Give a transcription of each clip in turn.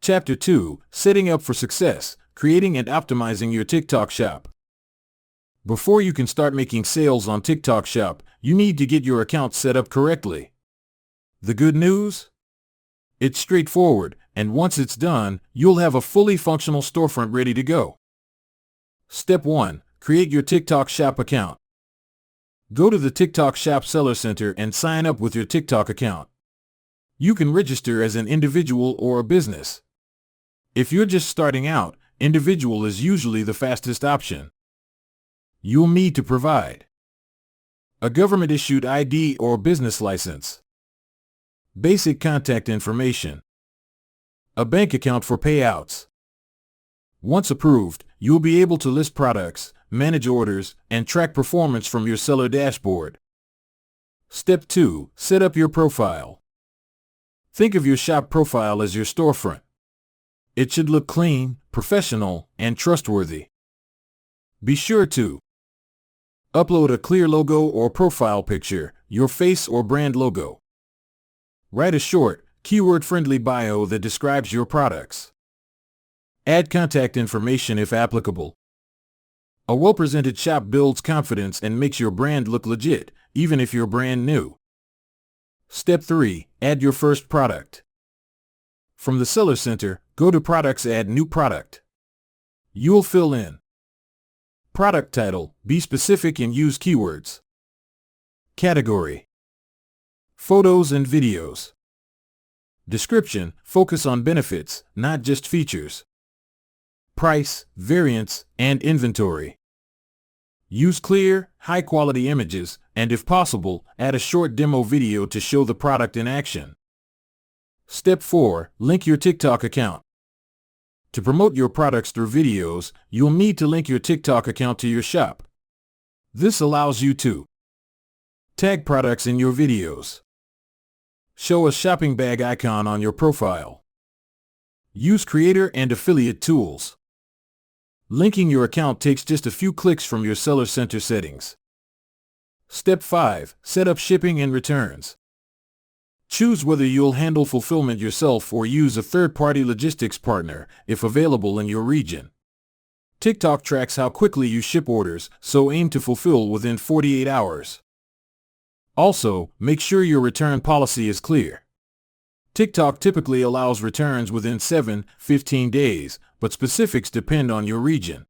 Chapter 2, Setting Up for Success, Creating and Optimizing Your TikTok Shop. Before you can start making sales on TikTok Shop, you need to get your account set up correctly. The good news? It's straightforward, and once it's done, you'll have a fully functional storefront ready to go. Step 1. Create your TikTok Shop account. Go to the TikTok Shop Seller Center and sign up with your TikTok account. You can register as an individual or a business. If you're just starting out, individual is usually the fastest option. You'll need to provide a government-issued ID or business license, basic contact information, a bank account for payouts. Once approved, you'll be able to list products, manage orders, and track performance from your seller dashboard. Step 2. Set up your profile. Think of your shop profile as your storefront. It should look clean, professional, and trustworthy. Be sure to upload a clear logo or profile picture, your face or brand logo. Write a short, keyword-friendly bio that describes your products. Add contact information if applicable. A well-presented shop builds confidence and makes your brand look legit, even if you're brand new. Step 3. Add your first product. From the Seller Center, go to Products, add new product. You'll fill in product title, be specific and use keywords. Category: photos and videos. Description: focus on benefits, not just features. Price, variants, and inventory. Use clear, high-quality images, and if possible, add a short demo video to show the product in action. Step 4. Link your TikTok account. To promote your products through videos, you'll need to link your TikTok account to your shop. This allows you to tag products in your videos, show a shopping bag icon on your profile, use creator and affiliate tools. Linking your account takes just a few clicks from your Seller Center settings. Step 5. Set up shipping and returns. Choose whether you'll handle fulfillment yourself or use a third-party logistics partner, if available in your region. TikTok tracks how quickly you ship orders, so aim to fulfill within 48 hours. Also, make sure your return policy is clear. TikTok typically allows returns within 7-15 days, but specifics depend on your region.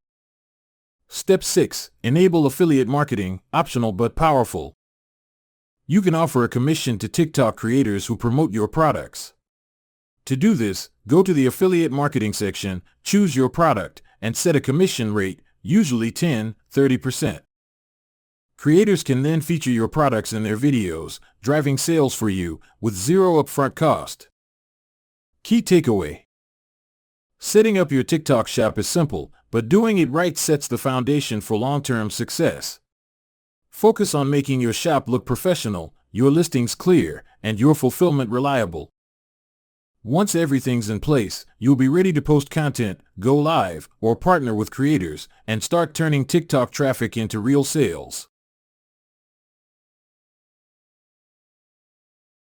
Step 6. Enable affiliate marketing, optional but powerful. You can offer a commission to TikTok creators who promote your products. To do this, go to the affiliate marketing section, choose your product, and set a commission rate, usually 10-30%. Creators can then feature your products in their videos, driving sales for you, with zero upfront cost. Key takeaway: setting up your TikTok shop is simple, but doing it right sets the foundation for long-term success. Focus on making your shop look professional, your listings clear, and your fulfillment reliable. Once everything's in place, you'll be ready to post content, go live, or partner with creators, and start turning TikTok traffic into real sales.